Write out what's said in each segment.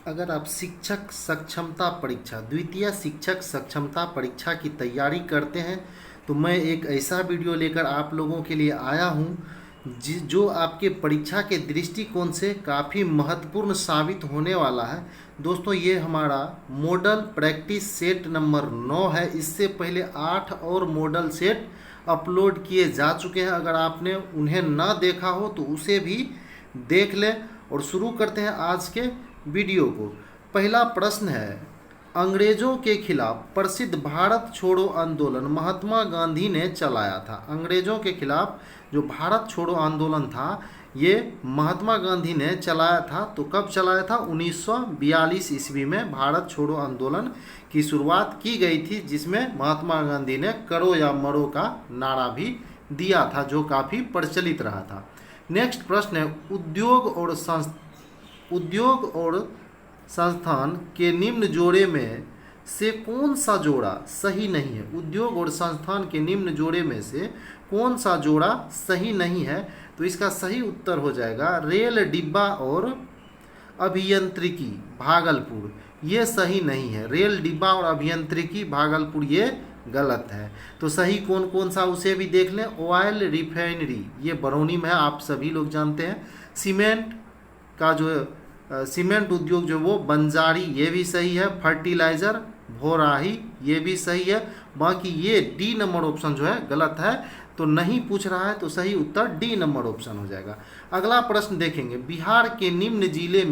अगर आप शिक्षक सक्षमता परीक्षा द्वितीय शिक्षक सक्षमता परीक्षा की तैयारी करते हैं तो मैं एक ऐसा वीडियो लेकर आप लोगों के लिए आया हूं जो आपके परीक्षा के दृष्टिकोण से काफ़ी महत्वपूर्ण साबित होने वाला है। दोस्तों, ये हमारा मॉडल प्रैक्टिस सेट नंबर 9 है। इससे पहले 8 और मॉडल सेट अपलोड किए जा चुके हैं। अगर आपने उन्हें ना देखा हो तो उसे भी देख लें। और शुरू करते हैं आज के वीडियो को। पहला प्रश्न है, अंग्रेजों के खिलाफ प्रसिद्ध भारत छोड़ो आंदोलन महात्मा गांधी ने चलाया था। अंग्रेजों के खिलाफ जो भारत छोड़ो आंदोलन था ये महात्मा गांधी ने चलाया था। तो कब चलाया था? 1942 ईस्वी में भारत छोड़ो आंदोलन की शुरुआत की गई थी, जिसमें महात्मा गांधी ने करो या मरो का नारा भी दिया था, जो काफ़ी प्रचलित रहा था। नेक्स्ट प्रश्न है, उद्योग और संस्थान के निम्न जोड़े में से कौन सा जोड़ा सही नहीं है? उद्योग और संस्थान के निम्न जोड़े में से कौन सा जोड़ा सही नहीं है? तो इसका सही उत्तर हो जाएगा रेल डिब्बा और अभियंत्रिकी भागलपुर। ये सही नहीं है। रेल डिब्बा और अभियंत्रिकी भागलपुर ये गलत है। तो सही कौन कौन सा उसे भी देख लें। ऑयल रिफाइनरी ये बरौनी में है, आप सभी लोग जानते हैं। सीमेंट का जो सीमेंट उद्योग जो वो बंजारी, ये भी सही है। फर्टिलाइज़र भोराही ये भी सही है। बाकी ये डी नंबर ऑप्शन जो है गलत है। तो नहीं पूछ रहा है तो सही उत्तर डी नंबर ऑप्शन हो जाएगा। अगला प्रश्न देखेंगे, बिहार के निम्न जिले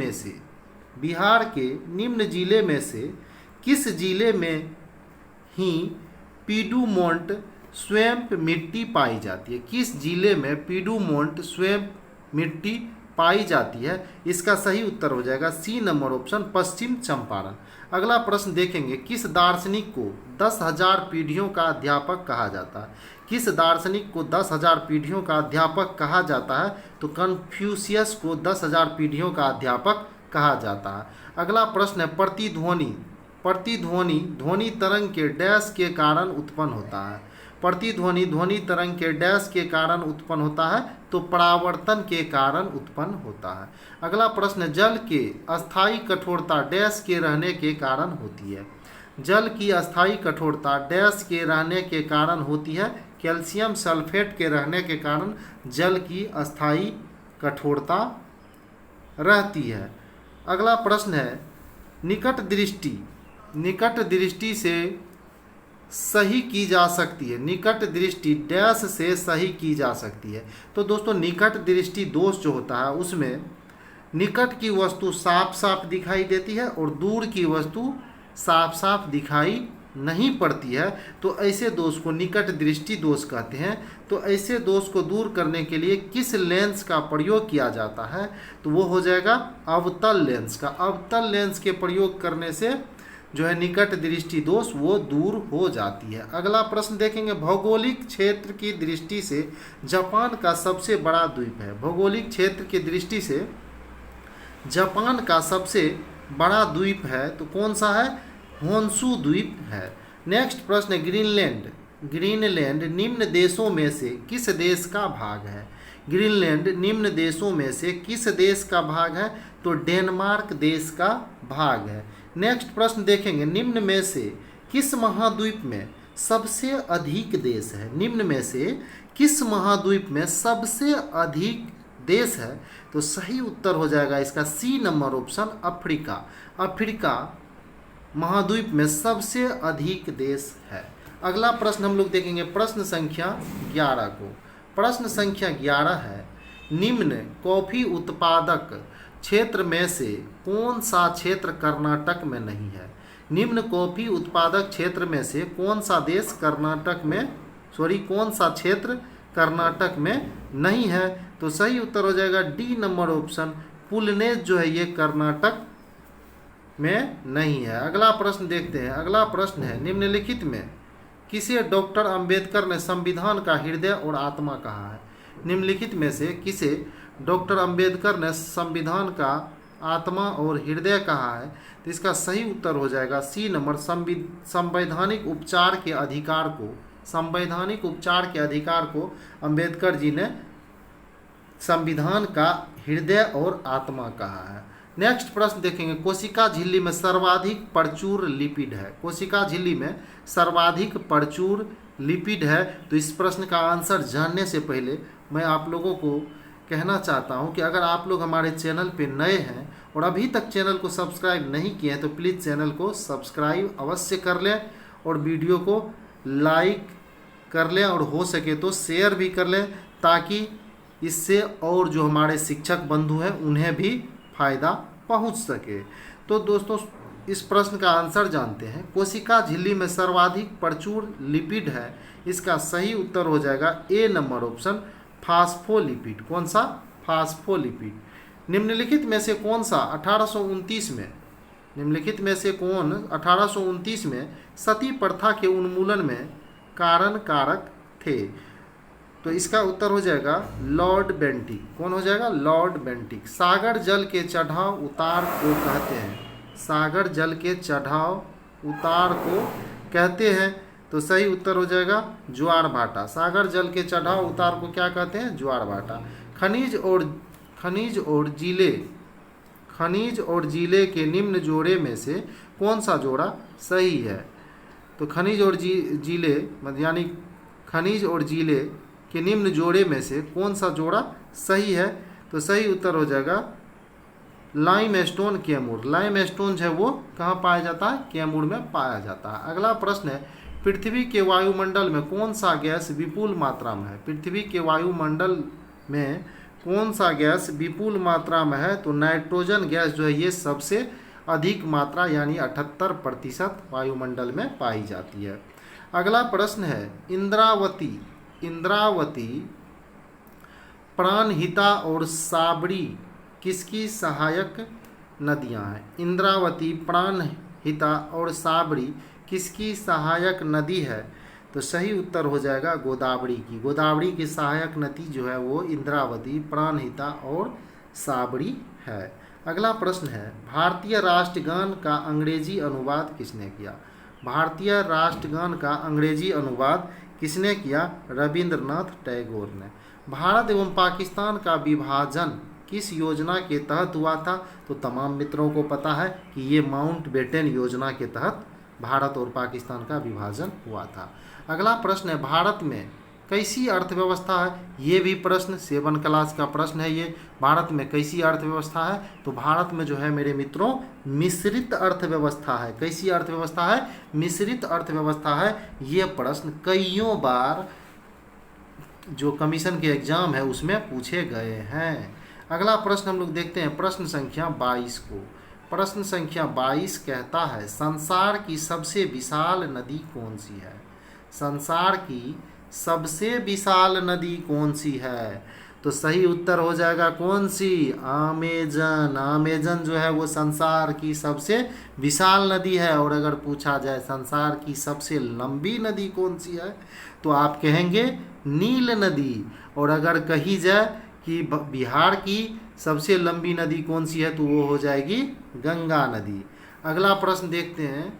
में से किस जिले में ही पीडूमोंट स्वयं मिट्टी पाई जाती है? किस जिले में पीडूमोंट स्वयं मिट्टी पाई जाती है? इसका सही उत्तर हो जाएगा सी नंबर ऑप्शन पश्चिम चंपारण। अगला प्रश्न देखेंगे, किस दार्शनिक को 10,000 पीढ़ियों का अध्यापक कहा जाता है? किस दार्शनिक को 10,000 पीढ़ियों का अध्यापक कहा जाता है? तो कन्फ्यूशियस को 10,000 पीढ़ियों का अध्यापक कहा जाता है। अगला प्रश्न है, प्रतिध्वनि ध्वनि तरंग के डैश के कारण उत्पन्न होता है। प्रतिध्वनि ध्वनि तरंग के डैश के कारण उत्पन्न होता है? तो परावर्तन के कारण उत्पन्न होता है। अगला प्रश्न, जल के अस्थायी कठोरता डैश के रहने के कारण होती है। जल की अस्थायी कठोरता डैश के रहने के कारण होती है? कैल्शियम सल्फेट के रहने के कारण जल की अस्थायी कठोरता रहती है। अगला प्रश्न है, निकट दृष्टि से सही की जा सकती है। निकट दृष्टि डैश से सही की जा सकती है। तो दोस्तों, निकट दृष्टि दोष जो होता है उसमें निकट की वस्तु साफ साफ दिखाई देती है और दूर की वस्तु साफ साफ दिखाई नहीं पड़ती है। तो ऐसे दोष को निकट दृष्टि दोष कहते हैं। तो ऐसे दोष को दूर करने के लिए किस लेंस का प्रयोग किया जाता है? तो वो हो जाएगा अवतल लेंस का। अवतल लेंस के प्रयोग करने से जो है निकट दृष्टि दोष वो दूर हो जाती है। अगला प्रश्न देखेंगे, भौगोलिक क्षेत्र की दृष्टि से जापान का सबसे बड़ा द्वीप है। भौगोलिक क्षेत्र की दृष्टि से जापान का सबसे बड़ा द्वीप है तो कौन सा है? होन्शु द्वीप है। नेक्स्ट प्रश्न, ग्रीनलैंड निम्न देशों में से किस देश का भाग है? ग्रीनलैंड निम्न देशों में से किस देश का भाग है? तो डेनमार्क देश का भाग है। नेक्स्ट प्रश्न देखेंगे, निम्न में से किस महाद्वीप में सबसे अधिक देश है? निम्न में से किस महाद्वीप में सबसे अधिक देश है? तो सही उत्तर हो जाएगा इसका C number option Africa. Africa महाद्वीप में सबसे अधिक देश है। अगला प्रश्न हम लोग देखेंगे प्रश्न संख्या 11 को। प्रश्न संख्या 11 है, निम्न कॉफी उत्पादक क्षेत्र में से कौन सा क्षेत्र कर्नाटक में नहीं है? निम्न कॉफी उत्पादक क्षेत्र में से कौन सा क्षेत्र कर्नाटक में नहीं है? तो सही उत्तर हो जाएगा डी नंबर ऑप्शन पुलनेज जो है ये कर्नाटक में नहीं है। अगला प्रश्न देखते हैं। अगला प्रश्न है, निम्नलिखित में किसे डॉक्टर अंबेडकर ने संविधान का हृदय और आत्मा कहा है? निम्नलिखित में से किसे डॉक्टर अंबेडकर ने संविधान का आत्मा और हृदय कहा है? तो इसका सही उत्तर हो जाएगा सी नंबर संवैधानिक उपचार के अधिकार को अंबेडकर जी ने संविधान का हृदय और आत्मा कहा है। नेक्स्ट प्रश्न देखेंगे, कोशिका झिल्ली में सर्वाधिक प्रचुर लिपिड है। कोशिका झिल्ली में सर्वाधिक प्रचुर लिपिड है। तो इस प्रश्न का आंसर जानने से पहले मैं आप लोगों को कहना चाहता हूं कि अगर आप लोग हमारे चैनल पे नए हैं और अभी तक चैनल को सब्सक्राइब नहीं किए हैं तो प्लीज़ चैनल को सब्सक्राइब अवश्य कर लें और वीडियो को लाइक कर लें और हो सके तो शेयर भी कर लें, ताकि इससे और जो हमारे शिक्षक बंधु हैं उन्हें भी फायदा पहुंच सके। तो दोस्तों इस प्रश्न का आंसर जानते हैं। कोशिका झिल्ली में सर्वाधिक प्रचुर लिपिड है, इसका सही उत्तर हो जाएगा ए नंबर ऑप्शन, फास्फोलिपिड। कौन सा? फास्फोलिपिड। निम्नलिखित में से कौन सा 1829 में, निम्नलिखित में से कौन 1829 में सती प्रथा के उन्मूलन में कारण कारक थे? तो इसका उत्तर हो जाएगा लॉर्ड बेंटिक। कौन हो जाएगा? Lord Bentinck. सागर जल के चढ़ाव उतार को कहते हैं, सागर जल के चढ़ाव उतार को कहते हैं। तो सही उत्तर हो जाएगा ज्वार भाटा। सागर जल के चढ़ाव उतार को क्या कहते हैं? ज्वार भाटा। खनिज और जीले के निम्न जोड़े में से कौन सा जोड़ा सही है? तो खनिज और जीले यानी खनिज और जीले के निम्न जोड़े में से कौन सा जोड़ा सही है? तो सही उत्तर हो जाएगा लाइमस्टोन कैमूर। लाइमस्टोन जो है वो कहाँ पाया जाता है? कैमूर में पाया जाता है। अगला प्रश्न है, पृथ्वी के वायुमंडल में कौन सा गैस विपुल मात्रा में है? पृथ्वी के वायुमंडल में कौन सा गैस विपुल मात्रा में है? तो नाइट्रोजन गैस जो है ये सबसे अधिक मात्रा यानी 78% वायुमंडल में पाई जाती है। अगला प्रश्न है, इंद्रावती, प्राणहिता और साबरी किसकी सहायक नदियां हैं? इंद्रावती, प्राणहिता और साबरी किसकी सहायक नदी है? तो सही उत्तर हो जाएगा गोदावरी की। गोदावरी की सहायक नदी जो है वो इंद्रावती, प्राणहिता और साबरी है। अगला प्रश्न है, भारतीय राष्ट्रगान का अंग्रेजी अनुवाद किसने किया? भारतीय राष्ट्रगान का अंग्रेजी अनुवाद किसने किया? रविंद्रनाथ टैगोर ने। भारत एवं पाकिस्तान का विभाजन किस योजना के तहत हुआ था? तो तमाम मित्रों को पता है कि ये माउंटबेटन योजना के तहत भारत और पाकिस्तान का विभाजन हुआ था। अगला प्रश्न है, भारत में कैसी अर्थव्यवस्था है? ये भी प्रश्न 7 क्लास का प्रश्न है। ये भारत में कैसी अर्थव्यवस्था है? तो भारत में जो है मेरे मित्रों मिश्रित अर्थव्यवस्था है। कैसी अर्थव्यवस्था है? मिश्रित अर्थव्यवस्था है। ये प्रश्न कईयों बार जो कमीशन के एग्जाम है उसमें पूछे गए हैं। अगला प्रश्न हम लोग देखते हैं प्रश्न संख्या 22 को। प्रश्न संख्या 22 कहता है, संसार की सबसे विशाल नदी कौन सी है? संसार की सबसे विशाल नदी कौन सी है? तो सही उत्तर हो जाएगा कौन सी? अमेजन। अमेजन जो है वो संसार की सबसे विशाल नदी है। और अगर पूछा जाए संसार की सबसे लंबी नदी कौन सी है तो आप कहेंगे नील नदी। और अगर कही जाए कि बिहार की सबसे लंबी नदी कौन सी है तो वो हो जाएगी गंगा नदी। अगला प्रश्न देखते हैं,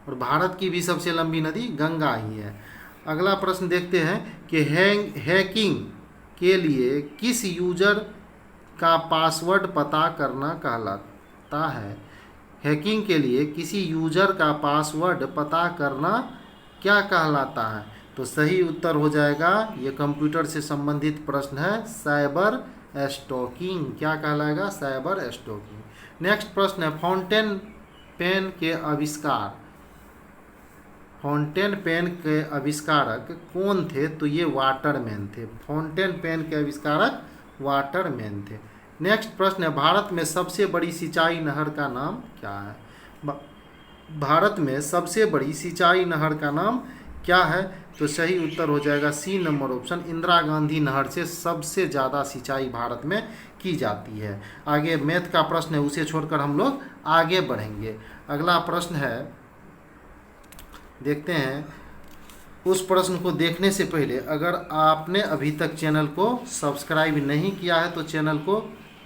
और भारत की भी सबसे लंबी नदी गंगा ही है। अगला प्रश्न देखते हैं कि हैकिंग के लिए किस यूजर का पासवर्ड पता करना कहलाता है? हैकिंग के लिए किसी यूजर का पासवर्ड पता करना क्या कहलाता है? तो सही उत्तर हो जाएगा, ये कंप्यूटर से संबंधित प्रश्न है, साइबर स्टॉकिंग। क्या कहलाएगा? Cyber stalking. नेक्स्ट प्रश्न है, फाउंटेन पेन के आविष्कार, फाउंटेन पेन के आविष्कारक कौन थे? तो ये वाटरमैन थे। फाउंटेन पेन के आविष्कारक वाटरमैन थे। नेक्स्ट प्रश्न है, भारत में सबसे बड़ी सिंचाई नहर का नाम क्या है? भारत में सबसे बड़ी सिंचाई नहर का नाम क्या है? तो सही उत्तर हो जाएगा C number option, Indira Gandhi नहर से सबसे ज़्यादा सिंचाई भारत में की जाती है। आगे मैथ का प्रश्न है, उसे छोड़कर हम लोग आगे बढ़ेंगे। अगला प्रश्न है, देखते हैं। उस प्रश्न को देखने से पहले अगर आपने अभी तक चैनल को सब्सक्राइब नहीं किया है तो चैनल को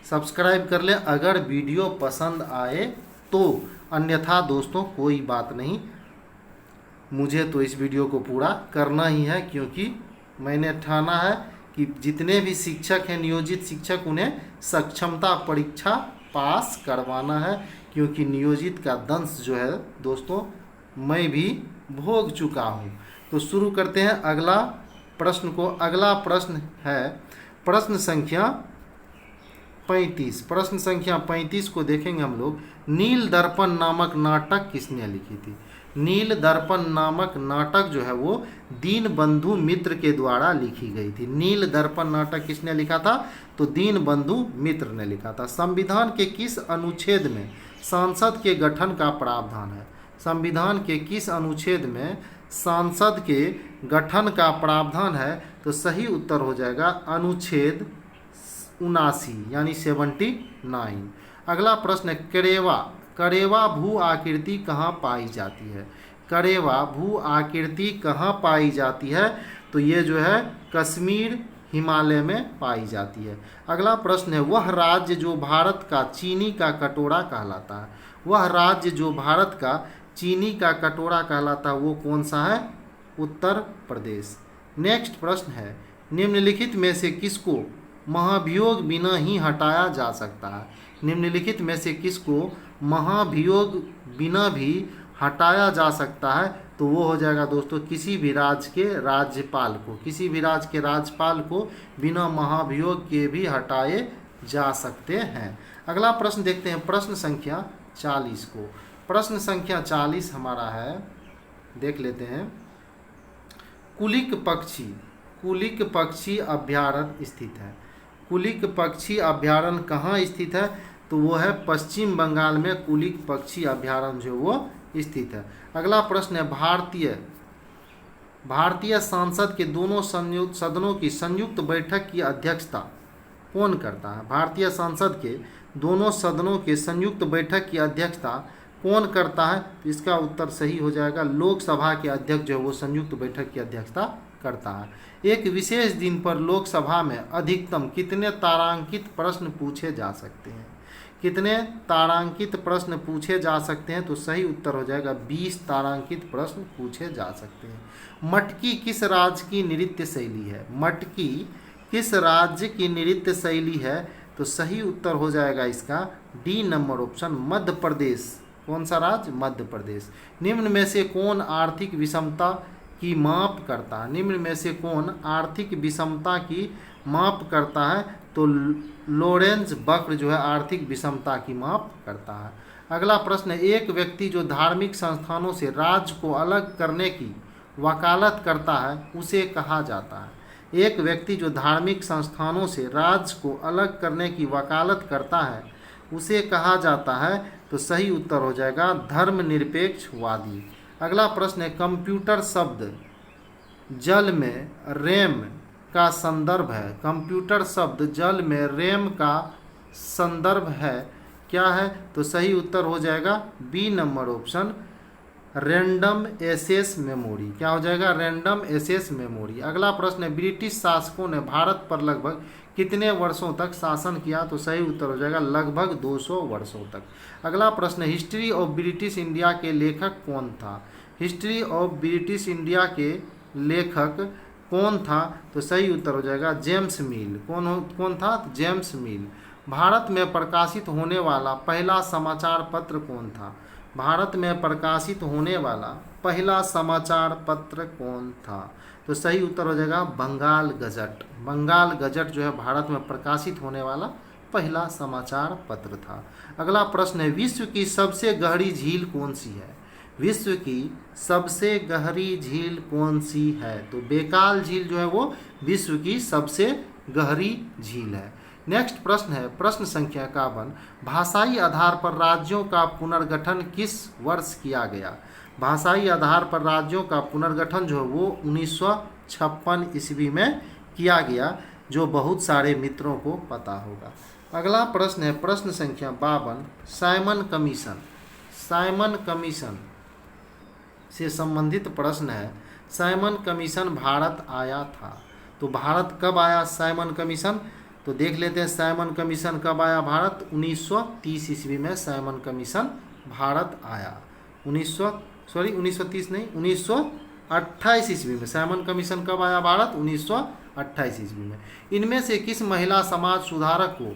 सब्सक्राइब कर लें अगर वीडियो पसंद आए तो। अन्यथा दोस्तों कोई बात नहीं, मुझे तो इस वीडियो को पूरा करना ही है, क्योंकि मैंने ठाना है कि जितने भी शिक्षक हैं, नियोजित शिक्षक, उन्हें सक्षमता परीक्षा पास करवाना है, क्योंकि नियोजित का दंश जो है दोस्तों मैं भी भोग चुका हूँ। तो शुरू करते हैं अगला प्रश्न को। अगला प्रश्न है प्रश्न संख्या 35। प्रश्न संख्या 35 को देखेंगे हम लोग। नील दर्पण नामक नाटक किसने लिखी थी? नील दर्पण नामक नाटक जो है वो दीनबंधु मित्र के द्वारा लिखी गई थी। नील दर्पण नाटक किसने लिखा था? तो दीनबंधु मित्र ने लिखा था। संविधान के किस अनुच्छेद में सांसद के गठन का प्रावधान है? संविधान के किस अनुच्छेद में सांसद के गठन का प्रावधान है? तो सही उत्तर हो जाएगा अनुच्छेद 79 यानी 79। अगला प्रश्न है करेवा भू आकृति कहाँ पाई जाती है? करेवा भू आकृति कहाँ पाई जाती है? तो ये जो है कश्मीर हिमालय में पाई जाती है। अगला प्रश्न है वह राज्य जो भारत का चीनी का कटोरा कहलाता है? वह राज्य जो भारत का चीनी का कटोरा कहलाता है वो कौन सा है? उत्तर प्रदेश। नेक्स्ट प्रश्न है निम्नलिखित में से किसको महाभियोग बिना ही हटाया जा सकता है? निम्नलिखित में से किसको महाभियोग बिना भी हटाया जा सकता है? तो वो हो जाएगा दोस्तों किसी भी राज्य के राज्यपाल को। किसी भी राज्य के राज्यपाल को बिना महाभियोग के भी हटाए जा सकते हैं। अगला प्रश्न देखते हैं प्रश्न संख्या 40 को। प्रश्न संख्या 40 हमारा है, देख लेते हैं। कुलिक पक्षी अभ्यारण्य स्थित है। कुलिक पक्षी अभ्यारण्य कहाँ स्थित है? तो वो है पश्चिम बंगाल में कुलिक पक्षी अभ्यारण्य जो वो स्थित है। अगला प्रश्न है भारतीय संसद के दोनों सदनों की संयुक्त बैठक की अध्यक्षता कौन करता है? भारतीय संसद के दोनों सदनों के संयुक्त बैठक की अध्यक्षता कौन करता है? तो इसका उत्तर सही हो जाएगा लोकसभा के अध्यक्ष जो है वो संयुक्त बैठक की अध्यक्षता करता है। एक विशेष दिन पर लोकसभा में अधिकतम कितने तारांकित प्रश्न पूछे जा सकते हैं? कितने तारांकित प्रश्न पूछे जा सकते हैं? तो सही उत्तर हो जाएगा 20 तारांकित प्रश्न पूछे जा सकते हैं। मटकी किस राज्य की नृत्य शैली है? मटकी किस राज्य की नृत्य शैली है? तो सही उत्तर हो जाएगा इसका D number option Madhya Pradesh. कौन सा राज्य? मध्य प्रदेश। निम्न में से कौन आर्थिक विषमता की माप करता है? निम्न में से कौन आर्थिक विषमता की माप करता है? तो लोरेंज वक्र जो है आर्थिक विषमता की माप करता है। अगला प्रश्न है एक व्यक्ति जो धार्मिक संस्थानों से राज्य को अलग करने की वकालत करता है उसे कहा जाता है? एक व्यक्ति जो धार्मिक संस्थानों से राज्य को अलग करने की वकालत करता है उसे कहा जाता है? तो सही उत्तर हो जाएगा धर्मनिरपेक्षवादी। अगला प्रश्न है कंप्यूटर शब्द जल में रैम का संदर्भ है। कंप्यूटर शब्द जल में रैम का संदर्भ है क्या है? तो सही उत्तर हो जाएगा B number option random access memory. क्या हो जाएगा? Random access memory. अगला प्रश्न है ब्रिटिश शासकों ने भारत पर लगभग कितने वर्षों तक शासन किया? तो सही उत्तर हो जाएगा लगभग 200 वर्षों तक। अगला प्रश्न है हिस्ट्री ऑफ ब्रिटिश इंडिया के लेखक कौन था? हिस्ट्री ऑफ ब्रिटिश इंडिया के लेखक कौन था? तो सही उत्तर हो जाएगा जेम्स मिल। कौन था? जेम्स मिल। भारत में प्रकाशित होने वाला पहला समाचार पत्र कौन था? भारत में प्रकाशित होने वाला पहला समाचार पत्र कौन था? तो सही उत्तर हो जाएगा बंगाल गजट। बंगाल गजट जो है भारत में प्रकाशित होने वाला पहला समाचार पत्र था। अगला प्रश्न है विश्व की सबसे गहरी झील कौन सी है? विश्व की सबसे गहरी झील कौन सी है? तो बेकाल झील जो है वो विश्व की सबसे गहरी झील है। नेक्स्ट प्रश्न है प्रश्न संख्या 51। भाषाई आधार पर राज्यों का पुनर्गठन किस वर्ष किया गया? भाषाई आधार पर राज्यों का पुनर्गठन जो है वो 1956 ईस्वी में किया गया, जो बहुत सारे मित्रों को पता होगा। अगला प्रश्न है प्रश्न संख्या 52। Simon commission. साइमन कमीशन से संबंधित प्रश्न है। साइमन कमीशन भारत आया था, तो भारत कब आया साइमन कमीशन? तो देख लेते हैं साइमन कमीशन कब आया भारत। 1930 ईस्वी में साइमन कमीशन भारत आया। 1930 नहीं, 1928 ईस्वी में साइमन कमीशन कब आया भारत? 1928 ईस्वी में। इनमें से किस महिला समाज सुधारक को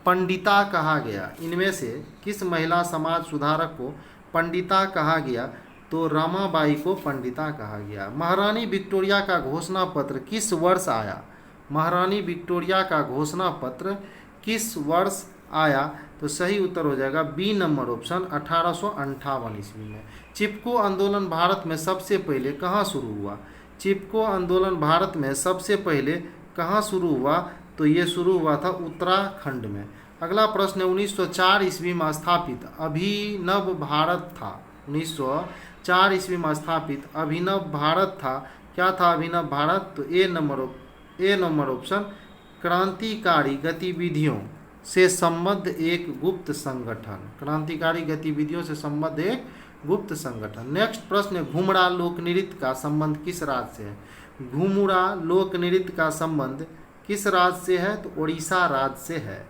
पंडिता कहा गया? इनमें से किस महिला समाज सुधारक को पंडिता कहा गया? तो रमाबाई को पंडिता कहा गया। महारानी विक्टोरिया का घोषणा पत्र किस वर्ष आया? महारानी विक्टोरिया का घोषणा पत्र किस वर्ष आया? तो सही उत्तर हो जाएगा बी नंबर ऑप्शन 1858 ईस्वी में। चिपको आंदोलन भारत में सबसे पहले कहाँ शुरू हुआ? चिपको आंदोलन भारत में सबसे पहले कहाँ शुरू हुआ? तो ये शुरू हुआ था उत्तराखंड में। अगला प्रश्न है 1904 ईस्वी में स्थापित अभिनव भारत था। 1904 ईस्वी में स्थापित अभिनव भारत था। क्या था अभिनव भारत? तो ए नंबर ऑप्शन क्रांतिकारी गतिविधियों से संबद्ध एक गुप्त संगठन। क्रांतिकारी गतिविधियों से संबद्ध एक गुप्त संगठन। नेक्स्ट प्रश्न, घुमरा लोक नृत्य का संबंध किस राज्य से है? घुमरा लोक नृत्य का संबंध किस राज्य से है? तो उड़ीसा राज्य से है।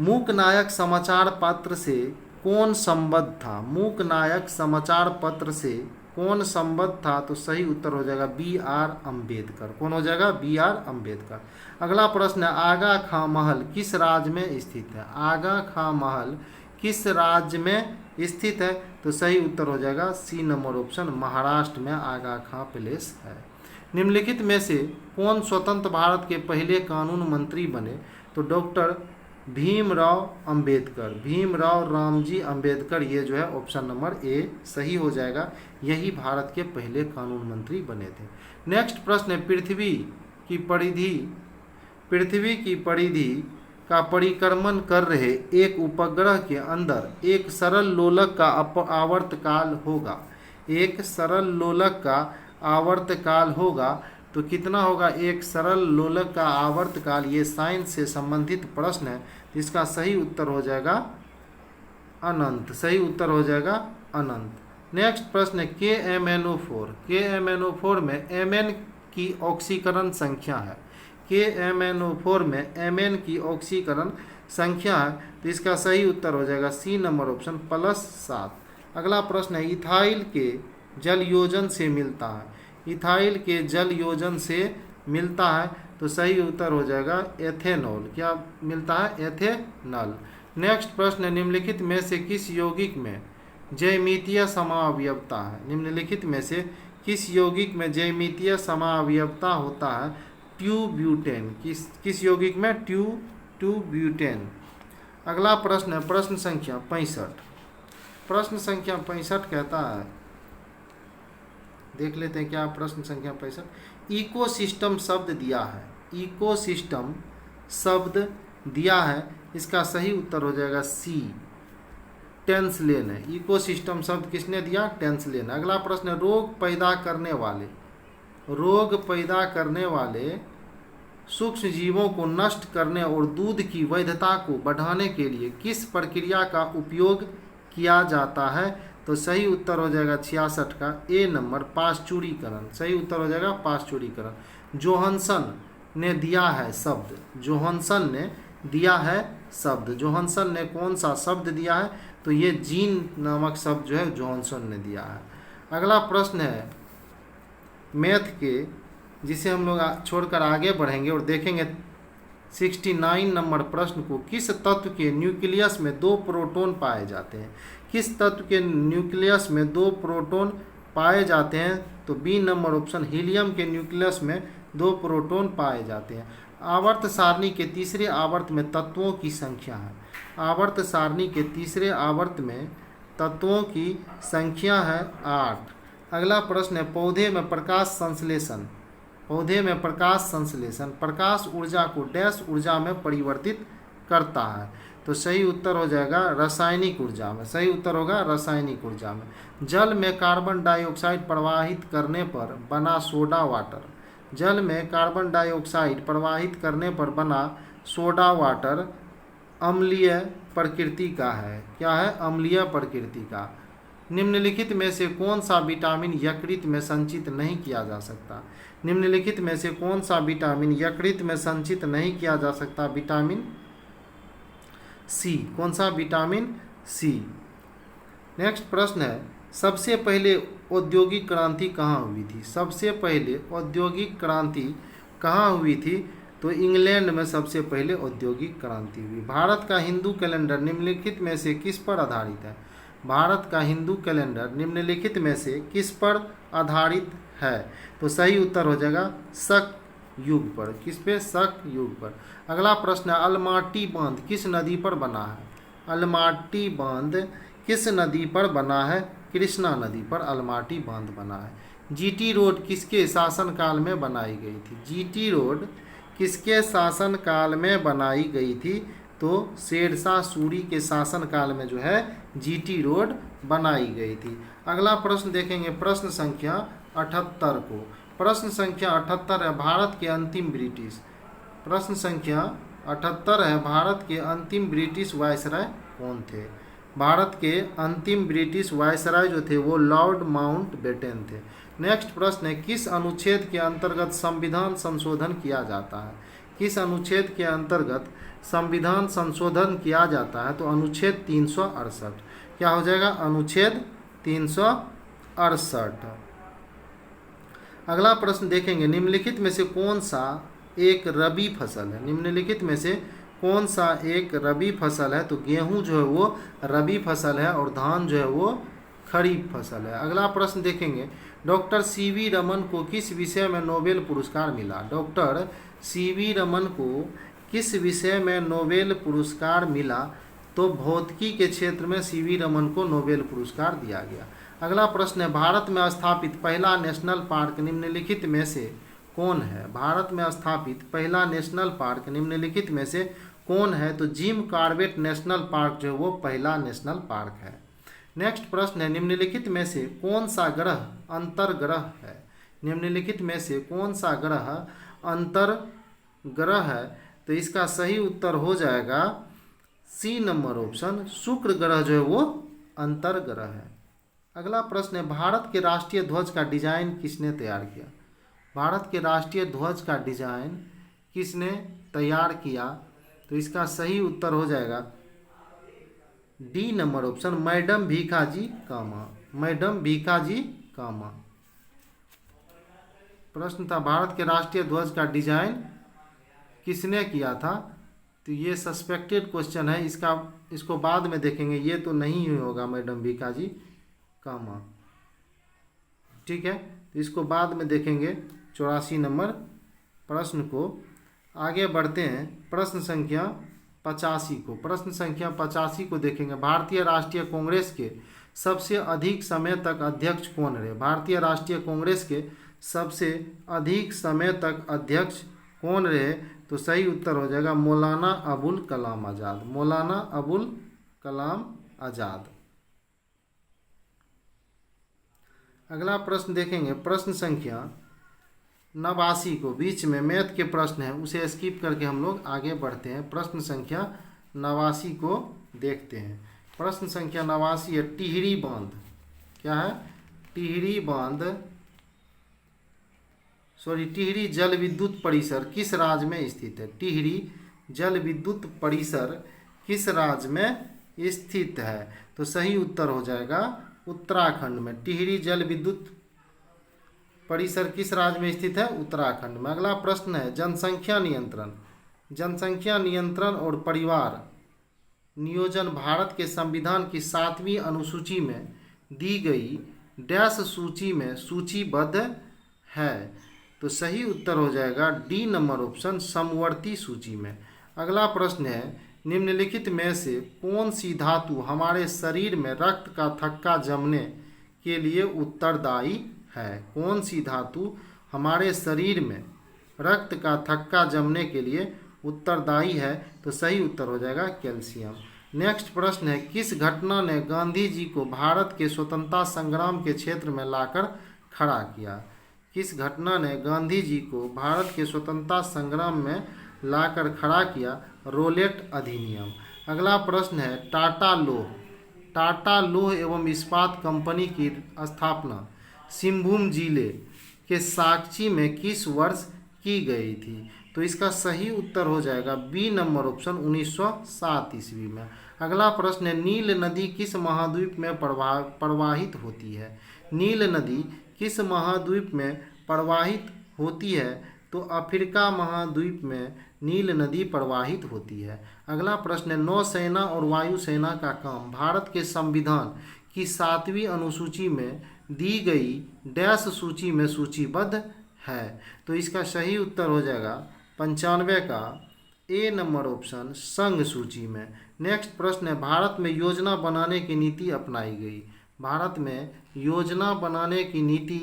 मूक नायक समाचार पत्र से कौन संबद्ध था? मूक नायक समाचार पत्र से कौन संबद्ध था? तो सही उत्तर हो जाएगा बी आर अम्बेडकर। कौन हो जाएगा? B R Ambedkar. अगला प्रश्न है आगा खां महल किस राज्य में स्थित है? आगा खां महल किस राज्य में स्थित है? तो सही उत्तर हो जाएगा सी नंबर ऑप्शन महाराष्ट्र में आगा खां पैलेस है। निम्नलिखित में से कौन स्वतंत्र भारत के पहले कानून मंत्री बने? तो डॉक्टर भीमराव अंबेडकर, भीमराव रामजी अंबेडकर, ये जो है ऑप्शन नंबर ए सही हो जाएगा। यही भारत के पहले कानून मंत्री बने थे। नेक्स्ट प्रश्न है पृथ्वी की परिधि का परिक्रमण कर रहे एक उपग्रह के अंदर एक सरल लोलक का आवर्तकाल होगा। एक सरल लोलक का आवर्तकाल होगा तो कितना होगा? एक सरल लोलक का आवर्तकाल। ये साइंस से संबंधित प्रश्न है, इसका सही उत्तर हो जाएगा अनंत। सही उत्तर हो जाएगा अनंत। नेक्स्ट प्रश्न है KMnO4। KMnO4 में Mn की ऑक्सीकरण संख्या है। KMnO4 में Mn की ऑक्सीकरण संख्या है, तो इसका सही उत्तर हो जाएगा सी नंबर ऑप्शन +7। अगला प्रश्न है इथाइल के जल योजन से मिलता है। इथाइल के जल योजन से मिलता है, तो सही उत्तर हो जाएगा एथेनॉल। क्या मिलता है? एथेनॉल। नेक्स्ट प्रश्न है निम्नलिखित में से किस यौगिक में जैमितीय समावयवता है? निम्नलिखित में से किस यौगिक में जैमितीय समावयवता होता है? ट्यूब्यूटेन। किस यौगिक में? ट्यूब्यूटेन। अगला प्रश्न है प्रश्न संख्या 65। प्रश्न संख्या 65 कहता है, देख लेते हैं क्या प्रश्न संख्या 65। इकोसिस्टम शब्द दिया है। इकोसिस्टम शब्द दिया है, इसका सही उत्तर हो जाएगा सी टेंसलेन है। इकोसिस्टम शब्द किसने दिया? टेंसलेन। अगला प्रश्न है रोग पैदा करने वाले सूक्ष्म जीवों को नष्ट करने और दूध की वैधता को बढ़ाने के लिए किस प्रक्रिया का उपयोग किया जाता है? तो सही उत्तर हो जाएगा 66 का ए नंबर पाश्चुरीकरण। सही उत्तर हो जाएगा पाश्चुरीकरण। जोहानसन ने दिया है शब्द। जोहानसन ने दिया है शब्द। जोहानसन ने कौन सा शब्द दिया है? तो ये जीन नामक शब्द जो है जोहानसन ने दिया है। अगला प्रश्न है मैथ के, जिसे हम लोग छोड़कर आगे बढ़ेंगे और देखेंगे 69 नंबर प्रश्न को। किस तत्व के न्यूक्लियस में 2 प्रोटॉन पाए जाते हैं? किस तत्व के न्यूक्लियस में 2 प्रोटॉन पाए जाते हैं? तो बी नंबर ऑप्शन हीलियम के न्यूक्लियस में 2 प्रोटॉन पाए जाते हैं। आवर्त सारणी के तीसरे आवर्त में तत्वों की संख्या है। आवर्त सारणी के तीसरे आवर्त में तत्वों की संख्या है 8। अगला प्रश्न है पौधे में प्रकाश संश्लेषण। पौधे में प्रकाश संश्लेषण प्रकाश ऊर्जा को डैश ऊर्जा में परिवर्तित करता है? तो सही उत्तर हो जाएगा रासायनिक ऊर्जा में। सही उत्तर होगा रासायनिक ऊर्जा में। जल में कार्बन डाइऑक्साइड प्रवाहित करने पर बना सोडा वाटर। जल में कार्बन डाइऑक्साइड प्रवाहित करने पर बना सोडा वाटर अम्लीय प्रकृति का है। क्या है? अम्लीय प्रकृति का। निम्नलिखित में से कौन सा विटामिन यकृत में संचित नहीं किया जा सकता? निम्नलिखित में से कौन सा विटामिन यकृत में संचित नहीं किया जा सकता? Vitamin C. कौन सा? Vitamin C. नेक्स्ट प्रश्न है सबसे पहले औद्योगिक क्रांति कहाँ हुई थी? सबसे पहले औद्योगिक क्रांति कहाँ हुई थी? तो इंग्लैंड में सबसे पहले औद्योगिक क्रांति हुई। भारत का हिंदू कैलेंडर निम्नलिखित में से किस पर आधारित है? भारत का हिंदू कैलेंडर निम्नलिखित में से किस पर आधारित है? तो सही उत्तर हो जाएगा शक युग पर। किस पे? शक युग पर। अगला प्रश्न है, अलमाटी बांध किस नदी पर बना है? अलमाटी बांध किस नदी पर बना है? कृष्णा नदी पर अलमाटी बांध बना है। जीटी रोड किसके शासनकाल में बनाई गई थी? जीटी रोड किसके शासनकाल में बनाई गई थी? तो शेरशाह सूरी के शासनकाल में जो है जीटी रोड बनाई गई थी। अगला प्रश्न देखेंगे प्रश्न संख्या 78 को। प्रश्न संख्या 78 है, भारत के अंतिम ब्रिटिश। प्रश्न संख्या 78 है, भारत के अंतिम ब्रिटिश वायसराय कौन थे? भारत के अंतिम ब्रिटिश वायसराय जो थे वो लॉर्ड माउंटबेटन थे। नेक्स्ट प्रश्न है, किस अनुच्छेद के अंतर्गत संविधान संशोधन किया जाता है? किस अनुच्छेद के अंतर्गत संविधान संशोधन किया जाता है? तो अनुच्छेद 368। क्या हो जाएगा? अनुच्छेद 368। अगला प्रश्न देखेंगे, निम्नलिखित में से कौन सा एक रबी फसल है? निम्नलिखित में से कौन सा एक रबी फसल है? तो गेहूं जो है वो रबी फसल है और धान जो है वो खरीफ फसल है। अगला प्रश्न देखेंगे, डॉक्टर सीवी रमन को किस विषय में नोबेल पुरस्कार मिला? डॉक्टर सीवी रमन को किस विषय में नोबेल पुरस्कार मिला? तो भौतिकी के क्षेत्र में सीवी रमन को नोबेल पुरस्कार दिया गया। अगला प्रश्न है, भारत में स्थापित पहला नेशनल पार्क निम्नलिखित में से कौन है? भारत में स्थापित पहला नेशनल पार्क निम्नलिखित में से कौन है? तो जिम कॉर्बेट नेशनल पार्क जो है वो पहला नेशनल पार्क है। नेक्स्ट प्रश्न है, निम्नलिखित में से कौन सा ग्रह अंतर्ग्रह है? निम्नलिखित में से कौन सा ग्रह अंतर्ग्रह है? तो इसका सही उत्तर हो जाएगा सी नंबर ऑप्शन, शुक्र ग्रह जो है वो अंतर्ग्रह है। अगला प्रश्न है, भारत के राष्ट्रीय ध्वज का डिजाइन किसने तैयार किया? भारत के राष्ट्रीय ध्वज का डिजाइन किसने तैयार किया? तो इसका सही उत्तर हो जाएगा D number option, madam Bhikaji कामा। मैडम भीखाजी कामा। प्रश्न था, भारत के राष्ट्रीय ध्वज का डिजाइन किसने किया था? तो ये सस्पेक्टेड क्वेश्चन है, इसको बाद में देखेंगे, ये तो नहीं होगा मैडम भीखाजी कामा। ठीक है, तो इसको बाद में देखेंगे 84 नंबर प्रश्न को। आगे बढ़ते हैं प्रश्न संख्या 85 को। प्रश्न संख्या 85 को देखेंगे, भारतीय राष्ट्रीय कांग्रेस के सबसे अधिक समय तक अध्यक्ष कौन रहे? भारतीय राष्ट्रीय कांग्रेस के सबसे अधिक समय तक अध्यक्ष कौन रहे? तो सही उत्तर हो जाएगा मौलाना अबुल कलाम आज़ाद। मौलाना अबुल कलाम आज़ाद। अगला प्रश्न देखेंगे प्रश्न संख्या 89 को। बीच में मैथ के प्रश्न है, उसे स्किप करके हम लोग आगे बढ़ते हैं। प्रश्न संख्या 89 को देखते हैं। प्रश्न संख्या 89 है, टिहरी बांध। क्या है? टिहरी बांध टिहरी जल विद्युत परिसर किस राज्य में स्थित है? टिहरी जल विद्युत परिसर किस राज्य में स्थित है? तो सही उत्तर हो जाएगा उत्तराखंड में। टिहरी जल विद्युत परिसर किस राज्य में स्थित है? उत्तराखंड में। अगला प्रश्न है, जनसंख्या नियंत्रण। जनसंख्या नियंत्रण और परिवार नियोजन भारत के संविधान की 7वीं अनुसूची में दी गई डैश सूची में सूचीबद्ध है? तो सही उत्तर हो जाएगा डी नंबर ऑप्शन, समवर्ती सूची में। अगला प्रश्न है, निम्नलिखित में से कौन सी धातु हमारे शरीर में रक्त का थक्का जमने के लिए उत्तरदायी है? कौन सी धातु हमारे शरीर में रक्त का थक्का जमने के लिए उत्तरदायी है? तो सही उत्तर हो जाएगा कैल्शियम। नेक्स्ट प्रश्न है, किस घटना ने गांधी जी को भारत के स्वतंत्रता संग्राम के क्षेत्र में लाकर खड़ा किया? किस घटना ने गांधी जी को भारत के स्वतंत्रता संग्राम में लाकर खड़ा किया? रोलेट अधिनियम। अगला प्रश्न है, टाटा लौह एवं इस्पात कंपनी की स्थापना सिंहभूम जिले के साक्षी में किस वर्ष की गई थी? तो इसका सही उत्तर हो जाएगा बी नंबर ऑप्शन, 1907 ईस्वी में। अगला प्रश्न है, नील नदी किस महाद्वीप में प्रवाहित होती है? नील नदी किस महाद्वीप में प्रवाहित होती है? तो तो अफ्रीका महाद्वीप में नील नदी प्रवाहित होती है। अगला प्रश्न है, नौसेना और वायुसेना का काम भारत के संविधान की 7वीं अनुसूची में दी गई डैश सूची में सूचीबद्ध है। तो इसका सही उत्तर हो जाएगा 95 का ए नंबर ऑप्शन, संघ सूची में। नेक्स्ट प्रश्न है, भारत में योजना बनाने की नीति अपनाई गई। भारत में योजना बनाने की नीति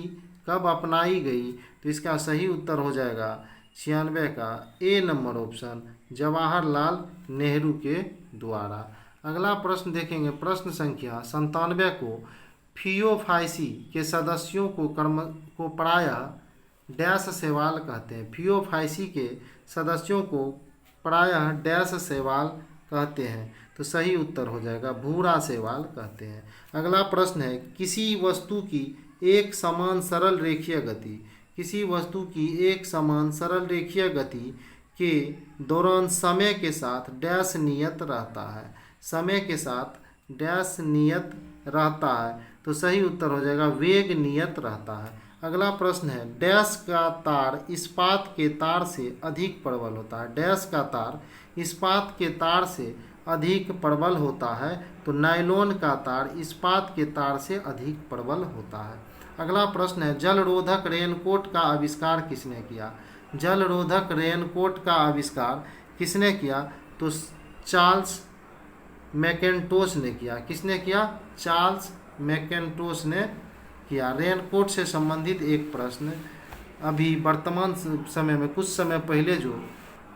कब अपनाई गई? तो इसका सही उत्तर हो जाएगा 96 का ए नंबर ऑप्शन, जवाहरलाल नेहरू के द्वारा। अगला प्रश्न देखेंगे, प्रश्न संख्या 97 को, फियोफाइसी के सदस्यों को प्रायः डैश शैवाल कहते हैं। फियोफाइसी के सदस्यों को प्रायः डैश शैवाल कहते हैं। तो सही उत्तर हो जाएगा भूरा शैवाल कहते हैं। अगला प्रश्न है, किसी वस्तु की एक समान सरल रेखीय गति, किसी वस्तु की एक समान सरल रेखीय गति के दौरान समय के साथ डैश नियत रहता है। समय के साथ डैश नियत रहता है। तो सही उत्तर हो जाएगा वेग नियत रहता है। अगला प्रश्न है, डैश का तार इस्पात के तार से अधिक प्रबल होता है। डैश का तार इस्पात के तार से अधिक प्रबल होता है। तो नायलॉन का तार इस्पात के तार से अधिक प्रबल होता है। अगला प्रश्न है, जलरोधक रेनकोट का आविष्कार किसने किया? जलरोधक रेनकोट का आविष्कार किसने किया? तो चार्ल्स मैकेन्टोश ने किया। किसने किया? चार्ल्स मैकेन्टोश ने किया। रेनकोट से संबंधित एक प्रश्न अभी वर्तमान समय में कुछ समय पहले जो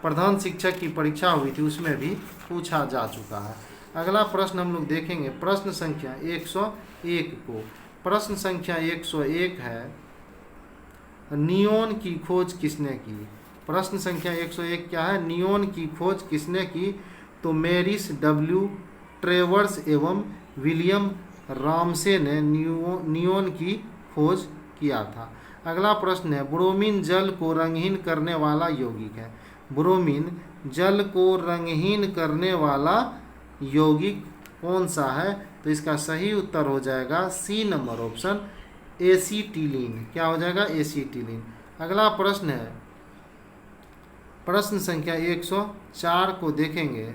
प्रधान शिक्षक की परीक्षा हुई थी उसमें भी पूछा जा चुका है। अगला प्रश्न हम लोग देखेंगे, प्रश्न संख्या 101 को। प्रश्न संख्या 101 है, नियोन की खोज किसने की? प्रश्न संख्या 101 क्या है? नियोन की खोज किसने की? तो मैरिस डब्ल्यू ट्रेवर्स एवं विलियम रामसे ने नियोन की खोज किया था। अगला प्रश्न है, ब्रोमीन जल को रंगहीन करने वाला यौगिक है। ब्रोमीन जल को रंगहीन करने वाला यौगिक कौन सा है? तो इसका सही उत्तर हो जाएगा सी नंबर ऑप्शन, एसीटिलीन। क्या हो जाएगा? एसीटिलीन। अगला प्रश्न है, प्रश्न संख्या 104 को देखेंगे।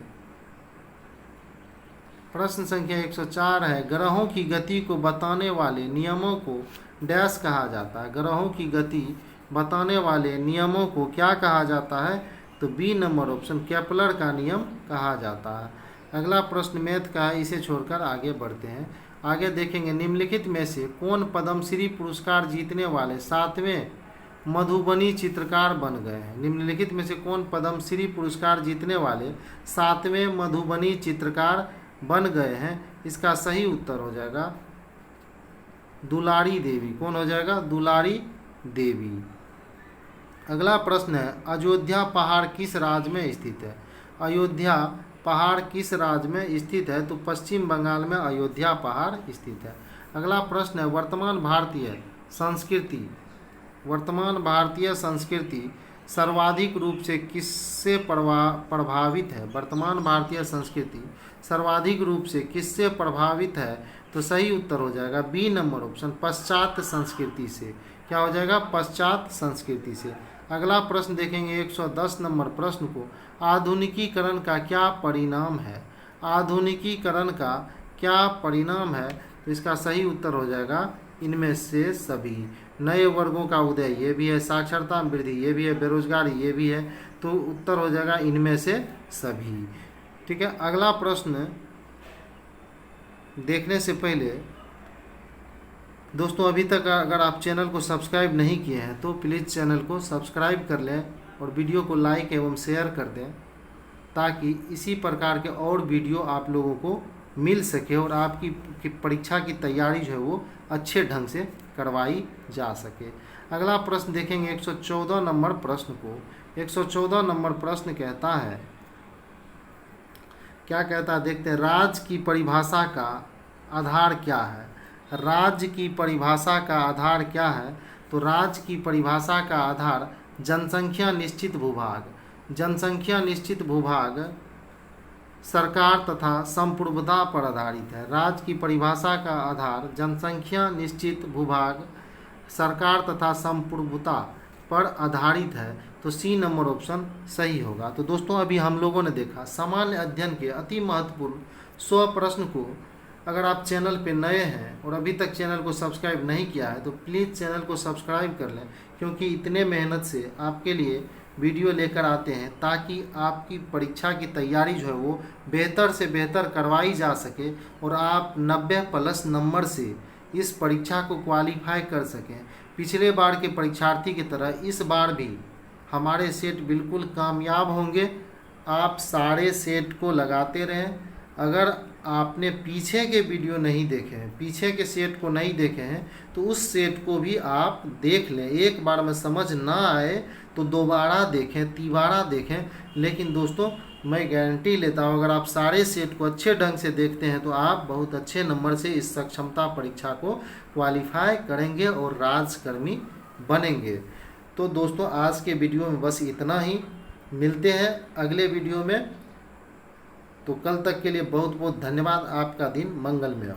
प्रश्न संख्या 104 है, ग्रहों की गति को बताने वाले नियमों को डैश कहा जाता है। ग्रहों की गति बताने वाले नियमों को क्या कहा जाता है? तो बी नंबर ऑप्शन, केपलर का नियम कहा जाता है। अगला प्रश्न मैथ का है, इसे छोड़कर आगे बढ़ते हैं। आगे देखेंगे, निम्नलिखित में से कौन पद्मश्री पुरस्कार जीतने वाले 7वें मधुबनी चित्रकार बन गए हैं? निम्नलिखित में से कौन पद्मश्री पुरस्कार जीतने वाले 7वें मधुबनी चित्रकार बन गए हैं? इसका सही उत्तर हो जाएगा दुलारी देवी। कौन हो जाएगा? दुलारी देवी। अगला प्रश्न है, अयोध्या पहाड़ किस राज्य में स्थित है? अयोध्या पहाड़ किस राज्य में स्थित है? तो पश्चिम बंगाल में अयोध्या पहाड़ स्थित है। अगला प्रश्न है, वर्तमान भारतीय संस्कृति सर्वाधिक रूप से किससे प्रभावित है? वर्तमान भारतीय संस्कृति सर्वाधिक रूप से किससे प्रभावित है? तो सही उत्तर हो जाएगा बी नंबर ऑप्शन, पश्चात्य संस्कृति से। क्या हो जाएगा? पश्चात्य संस्कृति से। अगला प्रश्न देखेंगे 110 नंबर प्रश्न को, आधुनिकीकरण का क्या परिणाम है? आधुनिकीकरण का क्या परिणाम है? तो इसका सही उत्तर हो जाएगा इनमें से सभी। नए वर्गों का उदय ये भी है, साक्षरता वृद्धि ये भी है, बेरोजगारी ये भी है। तो उत्तर हो जाएगा इनमें से सभी। ठीक है। अगला प्रश्न देखने से पहले दोस्तों, अभी तक अगर आप चैनल को सब्सक्राइब नहीं किए हैं तो प्लीज़ चैनल को सब्सक्राइब कर लें और वीडियो को लाइक एवं शेयर कर दें, ताकि इसी प्रकार के और वीडियो आप लोगों को मिल सके और आपकी परीक्षा की तैयारी जो है वो अच्छे ढंग से करवाई जा सके। अगला प्रश्न देखेंगे 114 नंबर प्रश्न को। 114 नंबर प्रश्न कहता है, क्या कहता है देखते हैं, राज्य की परिभाषा का आधार क्या है? राज्य की परिभाषा का आधार क्या है? तो राज्य की परिभाषा का आधार जनसंख्या निश्चित भूभाग। जनसंख्या निश्चित भूभाग सरकार तथा संप्रभुता पर आधारित है। राज्य की परिभाषा का आधार जनसंख्या निश्चित भूभाग सरकार तथा संप्रभुता पर आधारित है, तो सी नंबर ऑप्शन सही होगा। तो दोस्तों अभी हम लोगों ने देखा सामान्य अध्ययन के अति महत्वपूर्ण 100 प्रश्न को। अगर आप चैनल पे नए हैं और अभी तक चैनल को सब्सक्राइब नहीं किया है तो प्लीज़ चैनल को सब्सक्राइब कर लें, क्योंकि इतने मेहनत से आपके लिए वीडियो लेकर आते हैं ताकि आपकी परीक्षा की तैयारी जो है वो बेहतर से बेहतर करवाई जा सके और आप 90+ नंबर से इस परीक्षा को क्वालिफाई कर सकें। पिछले बार के परीक्षार्थी की तरह इस बार भी हमारे सेट बिल्कुल कामयाब होंगे। आप सारे सेट को लगाते रहें। अगर आपने पीछे के वीडियो नहीं देखे हैं, पीछे के सेट को नहीं देखे हैं, तो उस सेट को भी आप देख लें। एक बार में समझ ना आए तो दोबारा देखें, तिबारा देखें। लेकिन दोस्तों मैं गारंटी लेता हूँ, अगर आप सारे सेट को अच्छे ढंग से देखते हैं तो आप बहुत अच्छे नंबर से इस सक्षमता परीक्षा को क्वालिफाई करेंगे और राजकर्मी बनेंगे। तो दोस्तों आज के वीडियो में बस इतना ही। मिलते हैं अगले वीडियो में। तो कल तक के लिए बहुत बहुत धन्यवाद। आपका दिन मंगलमय हो।